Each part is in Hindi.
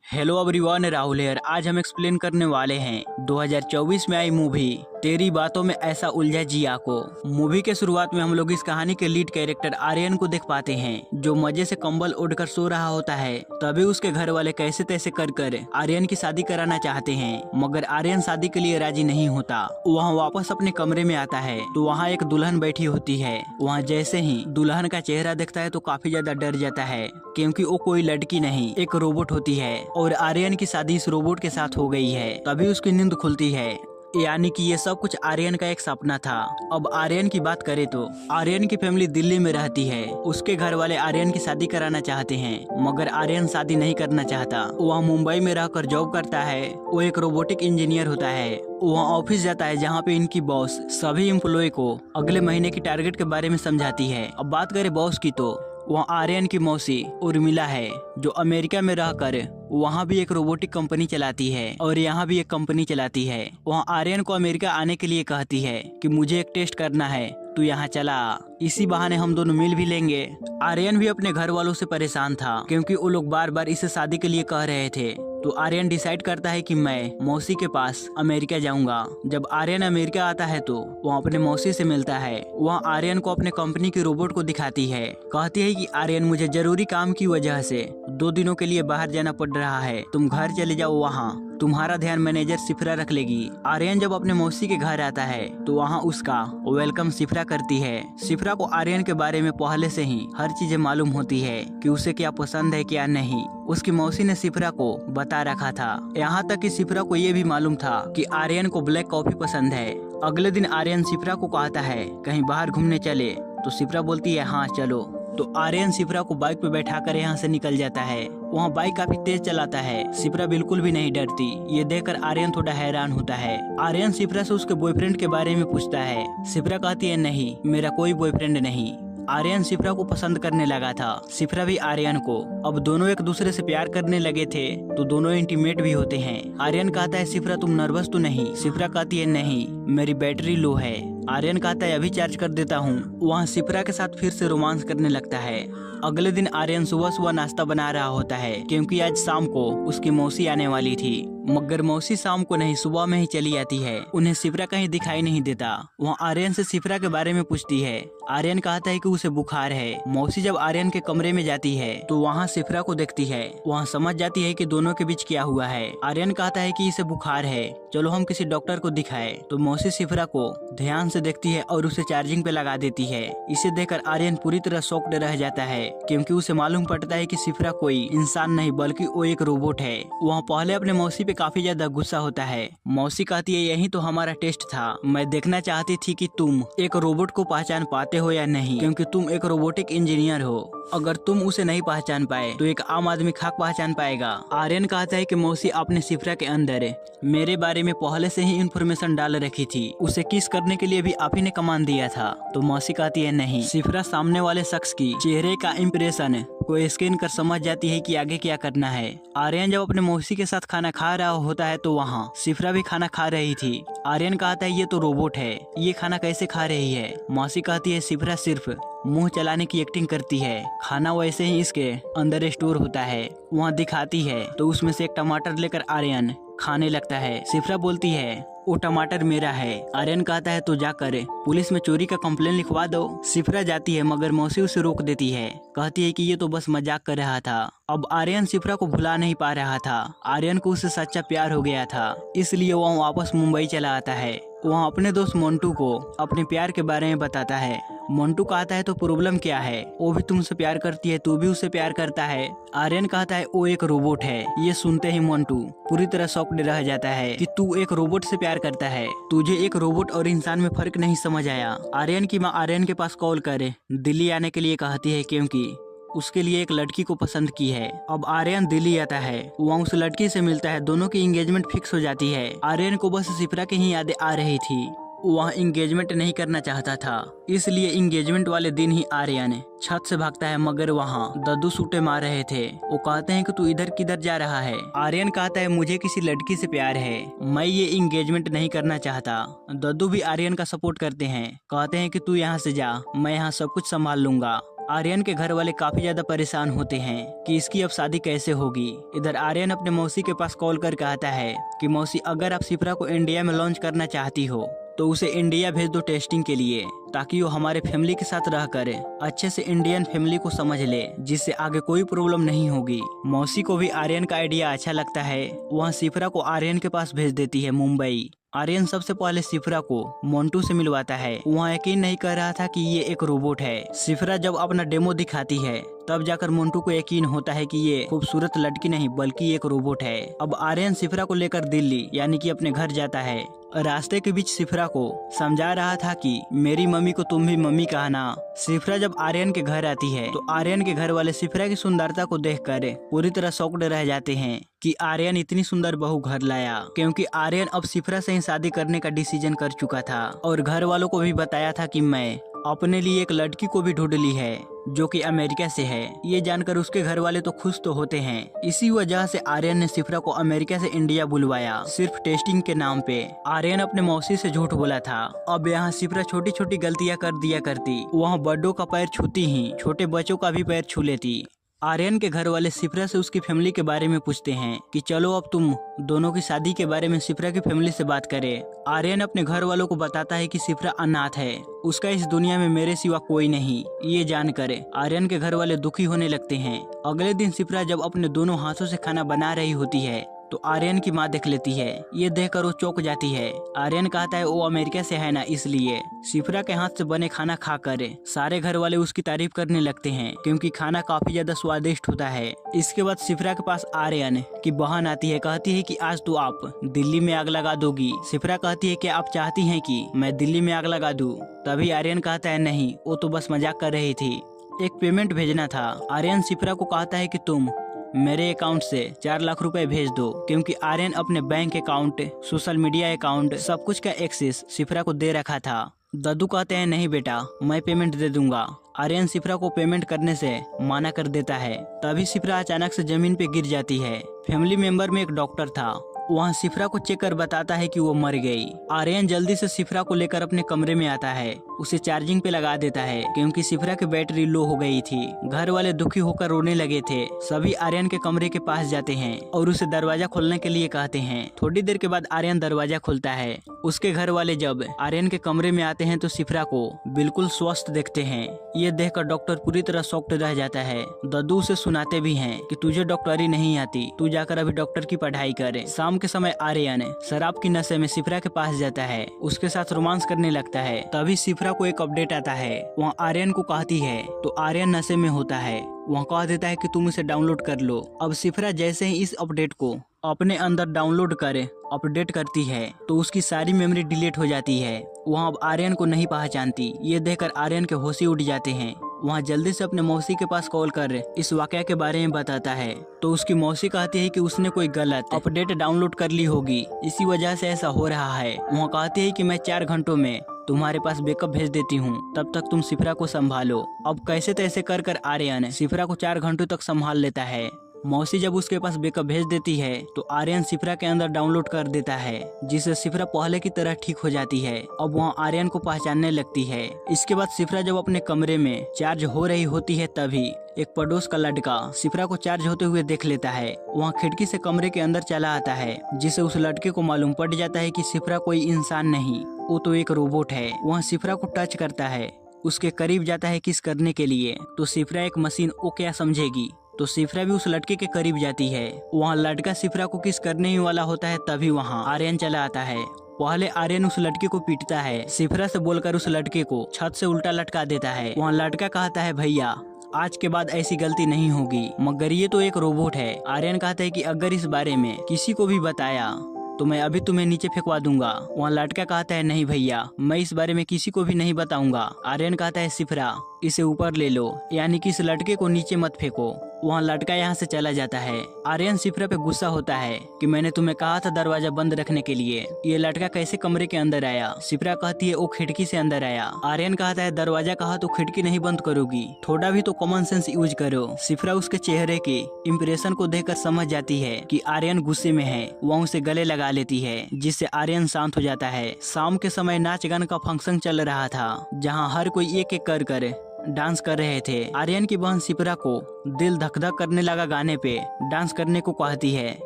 Hello everyone, Rahul hair. आज हम एक्सप्लेन करने वाले हैं 2024 में आई मूवी तेरी बातों में ऐसा उलझा जिया को। मूवी के शुरुआत में हम लोग इस कहानी के लीड कैरेक्टर आर्यन को देख पाते हैं, जो मजे से कंबल ओढ़कर सो रहा होता है। तभी उसके घर वाले कैसे तैसे कर आर्यन की शादी कराना चाहते हैं, मगर आर्यन शादी के लिए राजी नहीं होता। वहाँ वापस अपने कमरे में आता है तो वहाँ एक दुल्हन बैठी होती है। वहाँ जैसे ही दुल्हन का चेहरा देखता है तो काफी ज्यादा डर जाता है, क्योंकि वो कोई लड़की नहीं एक रोबोट होती है और आर्यन की शादी इस रोबोट के साथ हो गई है। तभी उसकी नींद खुलती है, यानी कि ये सब कुछ आर्यन का एक सपना था। अब आर्यन की बात करें तो आर्यन की फैमिली दिल्ली में रहती है। उसके घर वाले आर्यन की शादी कराना चाहते हैं, मगर आर्यन शादी नहीं करना चाहता। वह मुंबई में रहकर जॉब करता है। वो एक रोबोटिक इंजीनियर होता है। वह ऑफिस जाता है जहाँ पे इनकी बॉस सभी एम्प्लॉय को अगले महीने की टारगेट के बारे में समझाती है। अब बात करें बॉस की तो वहाँ आर्यन की मौसी उर्मिला है, जो अमेरिका में रहकर वहाँ भी एक रोबोटिक कंपनी चलाती है और यहाँ भी एक कंपनी चलाती है। वहाँ आर्यन को अमेरिका आने के लिए कहती है कि मुझे एक टेस्ट करना है, तू यहाँ चला। इसी बहाने हम दोनों मिल भी लेंगे। आर्यन भी अपने घर वालों से परेशान था, क्योंकि वो लोग बार बार इसे शादी के लिए कह रहे थे। तो आर्यन डिसाइड करता है कि मैं मौसी के पास अमेरिका जाऊंगा। जब आर्यन अमेरिका आता है तो वो अपने मौसी से मिलता है। वह आर्यन को अपने कंपनी की रोबोट को दिखाती है। कहती है कि आर्यन, मुझे जरूरी काम की वजह से 2 दिनों के लिए बाहर जाना पड़ रहा है, तुम घर चले जाओ, वहाँ तुम्हारा ध्यान मैनेजर सिफरा रख लेगी। आर्यन जब अपने मौसी के घर आता है तो वहाँ उसका वेलकम सिफरा करती है। सिफरा को आर्यन के बारे में पहले से ही हर चीजें मालूम होती है कि उसे क्या पसंद है क्या नहीं। उसकी मौसी ने सिफरा को बता रखा था। यहाँ तक कि सिफरा को ये भी मालूम था कि आर्यन को ब्लैक कॉफी पसंद है। अगले दिन आर्यन सिफरा को कहता है कहीं बाहर घूमने चले, तो सिफरा बोलती है हाँ चलो। तो आर्यन सिफरा को बाइक पे बैठाकर यहाँ से निकल जाता है। वहाँ बाइक काफी तेज चलाता है। सिफरा बिल्कुल भी नहीं डरती। ये देखकर आर्यन थोड़ा हैरान होता है। आर्यन सिफरा से उसके बॉयफ्रेंड के बारे में पूछता है। सिफरा कहती है नहीं, मेरा कोई बॉयफ्रेंड नहीं। आर्यन सिफरा को पसंद करने लगा था, सिफरा भी आर्यन को। अब दोनों एक दूसरे से प्यार करने लगे थे तो दोनों इंटीमेट भी होते हैं। आर्यन कहता है सिफरा तुम नर्वस तो नहीं? सिफरा कहती है नहीं, मेरी बैटरी लो है। आर्यन कहता है अभी चार्ज कर देता हूँ। वहाँ सिफरा के साथ फिर से रोमांस करने लगता है। अगले दिन आर्यन सुबह सुबह नाश्ता बना रहा होता है, क्योंकि आज शाम को उसकी मौसी आने वाली थी। मगर मौसी शाम को नहीं, सुबह में ही चली आती है। उन्हें सिफरा कहीं दिखाई नहीं देता। वहाँ आर्यन से सिफरा के बारे में पूछती है। आर्यन कहता है कि उसे बुखार है। मौसी जब आर्यन के कमरे में जाती है तो वहाँ सिफरा को देखती है। वहाँ समझ जाती है कि दोनों के बीच क्या हुआ है। आर्यन कहता है कि इसे बुखार है, चलो हम किसी डॉक्टर को दिखाए। तो मौसी सिफरा को ध्यान से देखती है और उसे चार्जिंग पे लगा देती है। इसे देखकर आर्यन पूरी तरह शॉक्ड रह जाता है, क्योंकि उसे मालूम पड़ता है कि सिफरा कोई इंसान नहीं बल्कि वो एक रोबोट है। वहाँ पहले अपने मौसी पे काफी ज्यादा गुस्सा होता है। मौसी कहती है यही तो हमारा टेस्ट था, मैं देखना चाहती थी कि तुम एक रोबोट को पहचान पाते हो या नहीं, क्योंकि तुम एक रोबोटिक इंजीनियर हो। अगर तुम उसे नहीं पहचान पाए तो एक आम आदमी खाक पहचान पाएगा। आर्यन कहता है कि मौसी आपने सिफरा के अंदर मेरे बारे में पहले से ही इंफॉर्मेशन डाल रखी थी, उसे किस करने के लिए भी आप ही ने कमांड दिया था। तो मौसी कहती है नहीं। सिफरा सामने वाले शख्स की चेहरे का इम्प्रेशन को स्कैन कर समझ जाती है कि आगे क्या करना है। आर्यन जब अपने मौसी के साथ खाना खा रहा होता है तो वहाँ सिफरा भी खाना खा रही थी। आर्यन कहता है ये तो रोबोट है, ये खाना कैसे खा रही है? मौसी कहती है सिफरा सिर्फ मुंह चलाने की एक्टिंग करती है, खाना वैसे ही इसके अंदर स्टोर होता है। वहाँ दिखाती है तो उसमें से एक टमाटर लेकर आर्यन खाने लगता है। सिफरा बोलती है वो टमाटर मेरा है। आर्यन कहता है तो जाकर पुलिस में चोरी का कंप्लेन लिखवा दो। सिफरा जाती है मगर मौसी उसे रोक देती है, कहती है कि ये तो बस मजाक कर रहा था। अब आर्यन सिफरा को भुला नहीं पा रहा था। आर्यन को उससे सच्चा प्यार हो गया था, इसलिए वह वापस मुंबई चला आता है। वहाँ अपने दोस्त मोन्टू को अपने प्यार के बारे में बताता है। मोन्टू कहता है तो प्रॉब्लम क्या है? वो भी तुमसे प्यार करती है, तू भी उससे प्यार करता है। आर्यन कहता है वो एक रोबोट है। ये सुनते ही मोन्टू पूरी तरह शॉक्ड रह जाता है कि तू एक रोबोट से प्यार करता है, तुझे एक रोबोट और इंसान में फर्क नहीं समझ आया। आर्यन की माँ आर्यन के पास कॉल कर दिल्ली आने के लिए कहती है, क्योंकि उसके लिए एक लड़की को पसंद की है। अब आर्यन दिल्ली आता है, वहाँ उस लड़की से मिलता है, दोनों की एंगेजमेंट फिक्स हो जाती है। आर्यन को बस सिफरा की ही यादें आ रही थी। वहाँ एंगेजमेंट नहीं करना चाहता था, इसलिए एंगेजमेंट वाले दिन ही आर्यन छत से भागता है, मगर वहाँ दद्दू सूटे मार रहे थे। वो कहते हैं कि तू इधर किधर जा रहा है? आर्यन कहता है मुझे किसी लड़की से प्यार है, मैं ये एंगेजमेंट नहीं करना चाहता। दद्दू भी आर्यन का सपोर्ट करते हैं, कहते हैं कि तू यहाँ से जा, मैं यहाँ सब कुछ संभाल लूंगा। आर्यन के घर वाले काफी ज्यादा परेशान होते हैं कि इसकी अब शादी कैसे होगी। इधर आर्यन अपने मौसी के पास कॉल कर कहता है कि मौसी, अगर आप शिप्रा को इंडिया में लॉन्च करना चाहती हो तो उसे इंडिया भेज दो टेस्टिंग के लिए, ताकि वो हमारे फैमिली के साथ रह कर अच्छे से इंडियन फैमिली को समझ ले, जिससे आगे कोई प्रॉब्लम नहीं होगी। मौसी को भी आर्यन का आइडिया अच्छा लगता है। वहाँ शिप्रा को आर्यन के पास भेज देती है मुंबई। आर्यन सबसे पहले शिप्रा को मोन्टू से मिलवाता है। वहाँ यकीन नहीं कर रहा था कि ये एक रोबोट है। शिप्रा जब अपना डेमो दिखाती है तब जाकर मोन्टू को यकीन होता है कि ये खूबसूरत लड़की नहीं बल्कि एक रोबोट है। अब आर्यन शिप्रा को लेकर दिल्ली यानी कि अपने घर जाता है। रास्ते के बीच शिप्रा को समझा रहा था कि मेरी मम्मी को तुम भी मम्मी कहना। शिप्रा जब आर्यन के घर आती है तो आर्यन के घर वाले शिप्रा की सुंदरता को देखकर पूरी तरह शॉक्ड रह जाते हैं कि आर्यन इतनी सुंदर बहू घर लाया, क्योंकि आर्यन अब शिप्रा से ही शादी करने का डिसीजन कर चुका था और घर वालों को भी बताया था कि मैं अपने लिए एक लड़की को भी ढूंढ ली है जो कि अमेरिका से है। ये जानकर उसके घर वाले तो खुश तो होते हैं। इसी वजह से आर्यन ने शिप्रा को अमेरिका से इंडिया बुलवाया, सिर्फ टेस्टिंग के नाम पे। आर्यन अपने मौसी से झूठ बोला था। अब यहाँ शिप्रा छोटी छोटी गलतियाँ कर दिया करती। वहाँ बड़ों का पैर छूती ही छोटे बच्चों का भी पैर छू लेती। आर्यन के घर वाले शिप्रा से उसकी फैमिली के बारे में पूछते हैं कि चलो अब तुम दोनों की शादी के बारे में शिप्रा की फैमिली से बात करें। आर्यन अपने घर वालों को बताता है कि शिप्रा अनाथ है, उसका इस दुनिया में मेरे सिवा कोई नहीं। ये जानकर आर्यन के घर वाले दुखी होने लगते हैं। अगले दिन शिप्रा जब अपने दोनों हाथों से खाना बना रही होती है तो आर्यन की माँ देख लेती है। ये देखकर वो चौंक जाती है। आर्यन कहता है वो अमेरिका से है ना, इसलिए। शिप्रा के हाथ से बने खाना खाकर सारे घर वाले उसकी तारीफ करने लगते हैं, क्योंकि खाना काफी ज्यादा स्वादिष्ट होता है। इसके बाद शिप्रा के पास आर्यन की बहन आती है। कहती है कि आज तो आप दिल्ली में आग लगा दोगी। शिप्रा कहती है कि आप चाहती हैं कि मैं दिल्ली में आग लगा दूं? तभी आर्यन कहता है नहीं, वो तो बस मजाक कर रही थी, एक पेमेंट भेजना था। आर्यन शिप्रा को कहता है कि तुम मेरे अकाउंट से 4 लाख रुपए भेज दो, क्योंकि आर्यन अपने bank account, social media account, सब कुछ का एक्सेस शिप्रा को दे रखा था। दादू कहते हैं नहीं बेटा, मैं पेमेंट दे दूंगा। आर्यन शिप्रा को पेमेंट करने से मना कर देता है। तभी शिप्रा अचानक से जमीन पे गिर जाती है। फैमिली मेंबर में एक डॉक्टर था, वहाँ शिप्रा को चेक कर बताता है कि वो मर गई। आर्यन जल्दी से शिप्रा को लेकर अपने कमरे में आता है, उसे चार्जिंग पे लगा देता है, क्योंकि शिप्रा की बैटरी लो हो गई थी। घर वाले दुखी होकर रोने लगे थे। सभी आर्यन के कमरे के पास जाते हैं और उसे दरवाजा खोलने के लिए कहते हैं। थोड़ी देर के बाद आर्यन दरवाजा खोलता है। उसके घर वाले जब आर्यन के कमरे में आते हैं तो शिप्रा को बिल्कुल स्वस्थ देखते हैं। ये देखकर डॉक्टर पूरी तरह शॉक्ड रह जाता है। दादू उसे सुनाते भी हैं कि तुझे डॉक्टरी नहीं आती, तू जाकर अभी डॉक्टर की पढ़ाई करे। शाम के समय आर्यन शराब की नशे में शिप्रा के पास जाता है, उसके साथ रोमांस करने लगता है। तभी शिप्रा को एक अपडेट आता है। वहाँ आर्यन को कहती है तो आर्यन नशे में होता है। वहाँ कह देता है कि तुम इसे डाउनलोड कर लो। अब शिप्रा जैसे ही इस अपडेट को अपने अंदर डाउनलोड कर अपडेट करती है तो उसकी सारी मेमोरी डिलीट हो जाती है। वहाँ अब आर्यन को नहीं पहचानती। ये देखकर आर्यन के होश ही उड़ जाते हैं। वहाँ जल्दी से अपने मौसी के पास कॉल कर इस वाकया के बारे में बताता है तो उसकी मौसी कहती है कि उसने कोई गलत अपडेट डाउनलोड कर ली होगी, इसी वजह से ऐसा हो रहा है। वहाँ कहती है कि मैं 4 घंटों में तुम्हारे पास बैकअप भेज देती हूँ, तब तक तुम शिप्रा को संभालो। अब कैसे तैसे कर कर आर्यन शिप्रा को 4 घंटों तक संभाल लेता है। मौसी जब उसके पास बैकअप भेज देती है तो आर्यन शिप्रा के अंदर डाउनलोड कर देता है, जिससे शिप्रा पहले की तरह ठीक हो जाती है। अब वहाँ आर्यन को पहचानने लगती है। इसके बाद शिप्रा जब अपने कमरे में चार्ज हो रही होती है तभी एक पड़ोस का लड़का शिप्रा को चार्ज होते हुए देख लेता है। वहाँ खिड़की से कमरे के अंदर चला आता है, जिससे उस लड़के को मालूम पड़ जाता है कि शिप्रा कोई इंसान नहीं, वो तो एक रोबोट है। वहाँ शिप्रा को टच करता है, उसके करीब जाता है किस करने के लिए, तो शिप्रा एक मशीन वो क्या समझेगी, तो शिप्रा भी उस लड़के के करीब जाती है। वहाँ लड़का शिप्रा को किस करने ही वाला होता है तभी वहाँ आर्यन चला आता है। पहले आर्यन उस लड़के को पीटता है, शिप्रा से बोलकर उस लड़के को छत से उल्टा लटका देता है। वहाँ लड़का कहता है भैया आज के बाद ऐसी गलती नहीं होगी, मगर ये तो एक रोबोट है। आर्यन कहता है कि अगर इस बारे में किसी को भी बताया तो मैं अभी तुम्हें नीचे फेंकवा दूंगा। वहाँ लड़का कहता है नहीं भैया, मैं इस बारे में किसी को भी नहीं बताऊंगा। आर्यन कहता है शिप्रा इसे ऊपर ले लो, यानी कि इस लड़के को नीचे मत फेंको। वहाँ लड़का यहाँ से चला जाता है। आर्यन शिप्रा पे गुस्सा होता है कि मैंने तुम्हें कहा था दरवाजा बंद रखने के लिए, ये लड़का कैसे कमरे के अंदर आया। शिप्रा कहती है वो खिड़की से अंदर आया। आर्यन कहता है दरवाजा कहा तो खिड़की नहीं बंद करोगी, थोड़ा भी तो कॉमन सेंस यूज करो। शिप्रा उसके चेहरे के इम्प्रेशन को देखकर समझ जाती है कि आर्यन गुस्से में है। वह उसे गले लगा लेती है, जिससे आर्यन शांत हो जाता है। शाम के समय नाच गान का फंक्शन चल रहा था, जहाँ हर कोई एक एक कर डांस कर रहे थे। आर्यन की बहन सिप्रा को दिल धक धक करने लगा गाने पे डांस करने को कहती है,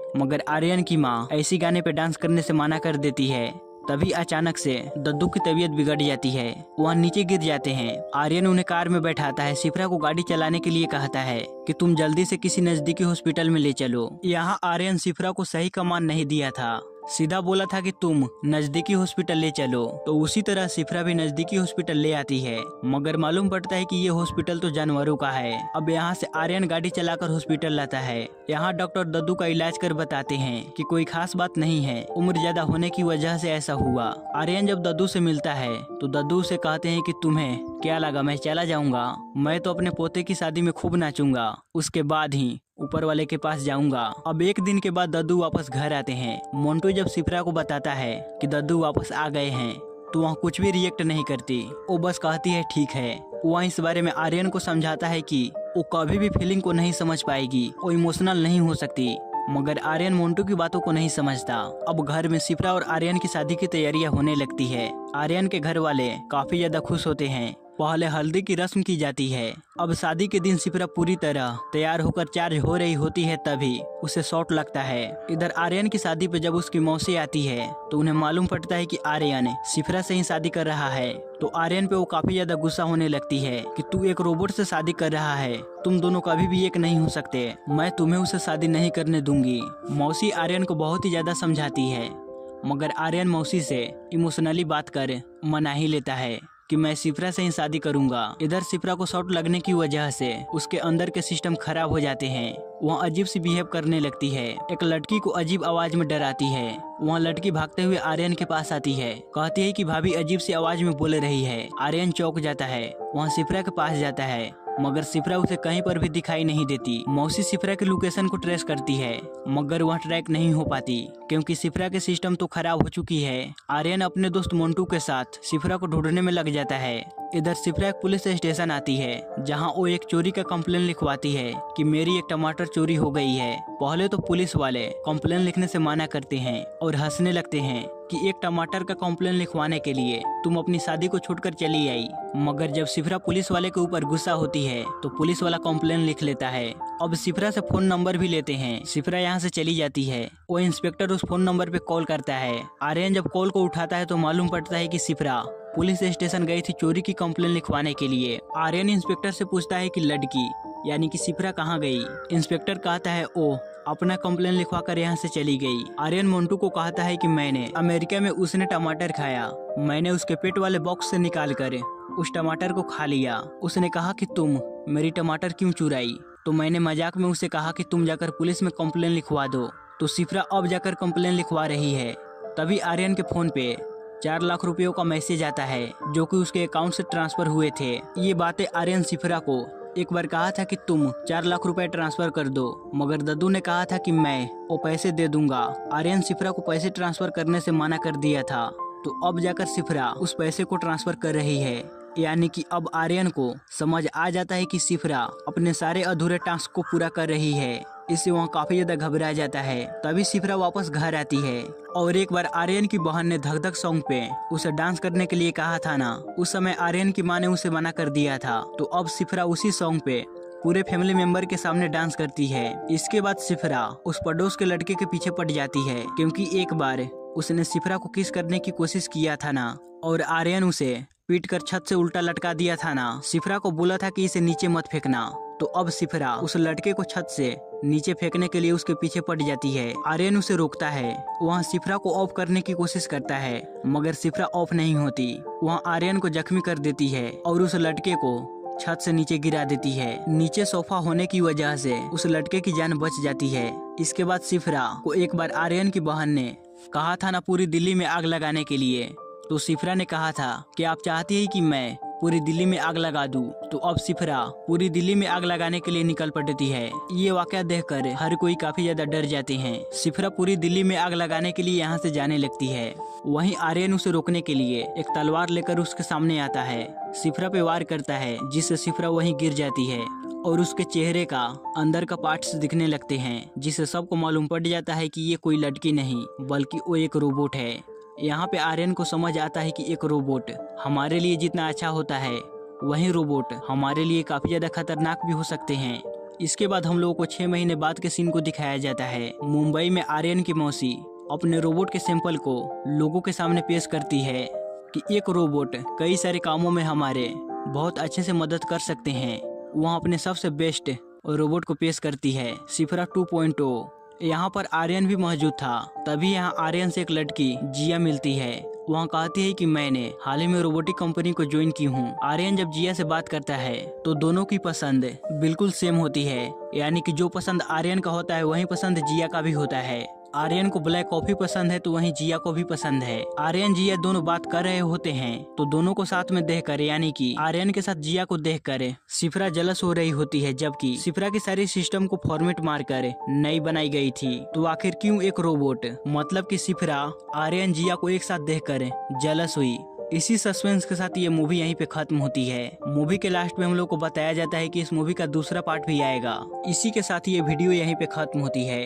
मगर आर्यन की माँ ऐसी गाने पे डांस करने से मना कर देती है। तभी अचानक से दद्दू की तबीयत बिगड़ जाती है, वह नीचे गिर जाते हैं। आर्यन उन्हें कार में बैठाता है, सिप्रा को गाड़ी चलाने के लिए कहता है कि तुम जल्दी से किसी नजदीकी हॉस्पिटल में ले चलो। यहाँ आर्यन सिप्रा को सही कमांड नहीं दिया था, सीधा बोला था कि तुम नजदीकी हॉस्पिटल ले चलो। तो उसी तरह सिप्रा भी नजदीकी हॉस्पिटल ले आती है, मगर मालूम पड़ता है कि ये हॉस्पिटल तो जानवरों का है। अब यहाँ से आर्यन गाड़ी चलाकर हॉस्पिटल लाता है। यहाँ डॉक्टर दद्दू का इलाज कर बताते हैं कि कोई खास बात नहीं है, उम्र ज्यादा होने की वजह से ऐसा हुआ। आर्यन जब दद्दू से मिलता है तो दद्दू से कहते हैं कि तुम्हें क्या लगा मैं चला जाऊंगा? मैं तो अपने पोते की शादी में खूब नाचूंगा, उसके बाद ही ऊपर वाले के पास जाऊंगा। अब एक दिन के बाद दद्दू वापस घर आते हैं। मोंटू जब सिप्रा को बताता है कि दद्दू वापस आ गए हैं तो वह कुछ भी रिएक्ट नहीं करती, वो बस कहती है ठीक है। वह इस बारे में आर्यन को समझाता है कि वो कभी भी फीलिंग को नहीं समझ पाएगी, वो इमोशनल नहीं हो सकती, मगर आर्यन मोंटू की बातों को नहीं समझता। अब घर में सिप्रा और आर्यन की शादी की तैयारियां होने लगती है। आर्यन के घर वाले काफी ज्यादा खुश होते हैं। पहले हल्दी की रस्म की जाती है। अब शादी के दिन सिप्रा पूरी तरह तैयार होकर चार्ज हो रही होती है, तभी उसे शॉट लगता है। इधर आर्यन की शादी पे जब उसकी मौसी आती है तो उन्हें मालूम पड़ता है कि आर्यन सिप्रा से ही शादी कर रहा है। तो आर्यन पे वो काफी ज्यादा गुस्सा होने लगती है कि तू एक रोबोट से शादी कर रहा है, तुम दोनों कभी भी एक नहीं हो सकते, मैं तुम्हें उसे शादी नहीं करने दूंगी। मौसी आर्यन को बहुत ही ज्यादा समझाती है, मगर आर्यन मौसी से इमोशनली बात कर मना ही लेता है कि मैं सिप्रा से ही शादी करूंगा। इधर सिप्रा को शॉट लगने की वजह से उसके अंदर के सिस्टम खराब हो जाते हैं। वह अजीब सी बिहेव करने लगती है, एक लड़की को अजीब आवाज में डराती है। वह लड़की भागते हुए आर्यन के पास आती है, कहती है कि भाभी अजीब सी आवाज में बोल रही है। आर्यन चौंक जाता है, वह सिप्रा के पास जाता है, मगर सिप्रा उसे कहीं पर भी दिखाई नहीं देती। मौसी सिप्रा के लोकेशन को ट्रेस करती है, मगर वह ट्रैक नहीं हो पाती क्योंकि सिप्रा के सिस्टम तो खराब हो चुकी है। आर्यन अपने दोस्त मोंटू के साथ सिप्रा को ढूंढने में लग जाता है। इधर सिप्रा एक पुलिस स्टेशन आती है, जहां वो एक चोरी का कंप्लेन लिखवाती है कि मेरी एक टमाटर चोरी हो गई है। पहले तो पुलिस वाले कंप्लेन लिखने से मना करते हैं और हंसने लगते हैं कि एक टमाटर का कंप्लेन लिखवाने के लिए तुम अपनी शादी को छोड़कर चली आई। मगर जब सिप्रा पुलिस वाले के ऊपर गुस्सा होती है तो पुलिस वाला कंप्लेन लिख लेता है। अब सिप्रा से फोन नंबर भी लेते हैं। सिप्रा यहाँ से चली जाती है। वो इंस्पेक्टर उस फोन नंबर पे कॉल करता है। आर्यन जब कॉल को उठाता है तो मालूम पड़ता है कि सिप्रा पुलिस स्टेशन गई थी चोरी की कंप्लेन लिखवाने के लिए। आर्यन इंस्पेक्टर से पूछता है कि लड़की यानी कि सिप्रा कहाँ गई। इंस्पेक्टर कहता है ओ अपना कंप्लेन लिखवाकर यहाँ से चली गई। आर्यन मोंटू को कहता है कि मैंने अमेरिका में उसने टमाटर खाया, मैंने उसके पेट वाले बॉक्स से निकाल कर उस टमाटर को खा लिया। उसने कहा कि तुम मेरी टमाटर क्यों चुराई, तो मैंने मजाक में उसे कहा कि तुम जाकर पुलिस में कंप्लेन लिखवा दो। तो सिप्रा अब जाकर कंप्लेन लिखवा रही है। तभी आर्यन के फोन पे 4 लाख रुपयों का मैसेज आता है जो कि उसके अकाउंट से ट्रांसफर हुए थे। ये बातें आर्यन सिप्रा को एक बार कहा था कि तुम 4 लाख रुपए ट्रांसफर कर दो, मगर दद्दू ने कहा था कि मैं वो पैसे दे दूंगा। आर्यन सिप्रा को पैसे ट्रांसफर करने से मना कर दिया था, तो अब जाकर सिप्रा उस पैसे को ट्रांसफर कर रही है। यानी कि अब आर्यन को समझ आ जाता है कि सिप्रा अपने सारे अधूरे टास्क को पूरा कर रही है। इससे वहाँ काफी ज्यादा घबरा जाता है। तभी सिप्रा वापस घर आती है और एक बार आर्यन की बहन ने धक धक सॉन्ग पे उसे डांस करने के लिए कहा था ना, उस समय आर्यन की माँ ने उसे मना कर दिया था। तो अब सिप्रा उसी सॉन्ग पे पूरे फैमिली मेंबर के सामने डांस करती है। इसके बाद सिप्रा उस पड़ोस के लड़के के पीछे पड़ जाती है, क्योंकि एक बार उसने सिप्रा को किस करने की कोशिश किया था ना, और आर्यन उसे पीट कर छत से उल्टा लटका दिया था ना। सिप्रा को बोला था कि इसे नीचे मत फेंकना। तो अब सिप्रा उस लड़के को छत से नीचे फेंकने के लिए उसके पीछे पड़ जाती है। आर्यन उसे रोकता है। वहाँ सिप्रा को ऑफ करने की कोशिश करता है, मगर सिप्रा ऑफ नहीं होती। वहाँ आर्यन को जख्मी कर देती है और उस लड़के को छत से नीचे गिरा देती है। नीचे सोफा होने की वजह से उस लड़के की जान बच जाती है। इसके बाद सिप्रा को एक बार आर्यन की बहन ने कहा था ना पूरी दिल्ली में आग लगाने के लिए, तो सिप्रा ने कहा था कि आप चाहती है कि मैं पूरी दिल्ली में आग लगा दूं। तो अब सिप्रा पूरी दिल्ली में आग लगाने के लिए निकल पड़ती है। ये वाकया देखकर हर कोई काफी ज्यादा डर जाते हैं। सिप्रा पूरी दिल्ली में आग लगाने के लिए यहाँ से जाने लगती है। वहीं आर्यन उसे रोकने के लिए एक तलवार लेकर उसके सामने आता है। सिप्रा पे वार करता है, जिससे सिप्रा वहीं गिर जाती है और उसके चेहरे का अंदर का पार्ट्स दिखने लगते हैं, जिससे सबको मालूम पड़ जाता है कि ये कोई लड़की नहीं बल्कि वो एक रोबोट है। यहाँ पे आर्यन को समझ आता है कि एक रोबोट हमारे लिए जितना अच्छा होता है वहीं रोबोट हमारे लिए काफी ज्यादा खतरनाक भी हो सकते हैं। इसके बाद हम लोगों को 6 महीने बाद के सीन को दिखाया जाता है। मुंबई में आर्यन की मौसी अपने रोबोट के सैंपल को लोगों के सामने पेश करती है कि एक रोबोट कई सारे कामों में हमारे बहुत अच्छे से मदद कर सकते हैं। वहाँ अपने सबसे बेस्ट रोबोट को पेश करती है, सिफरा 2.0। यहाँ पर आर्यन भी मौजूद था। तभी यहाँ आर्यन से एक लड़की जिया मिलती है। वहाँ कहती है कि मैंने हाल ही में रोबोटिक कंपनी को ज्वाइन की हूँ। आर्यन जब जिया से बात करता है तो दोनों की पसंद बिल्कुल सेम होती है, यानी कि जो पसंद आर्यन का होता है वही पसंद जिया का भी होता है। आर्यन को ब्लैक कॉफी पसंद है तो वहीं जिया को भी पसंद है। आर्यन जिया दोनों बात कर रहे होते हैं तो दोनों को साथ में देखकर, यानी कि आर्यन के साथ जिया को देखकर सिफरा जलस हो रही होती है, जबकि सिफरा की सारी सिस्टम को फॉर्मेट मारकर नई बनाई गई थी। तो आखिर क्यों एक रोबोट, मतलब कि सिफरा आर्यन जिया को एक साथ देखकर जलस हुई। इसी सस्पेंस के साथ ये मूवी यहीं पे खत्म होती है। मूवी के लास्ट में हम लोग को बताया जाता है कि इस मूवी का दूसरा पार्ट भी आएगा। इसी के साथ ये वीडियो यहीं पे खत्म होती है।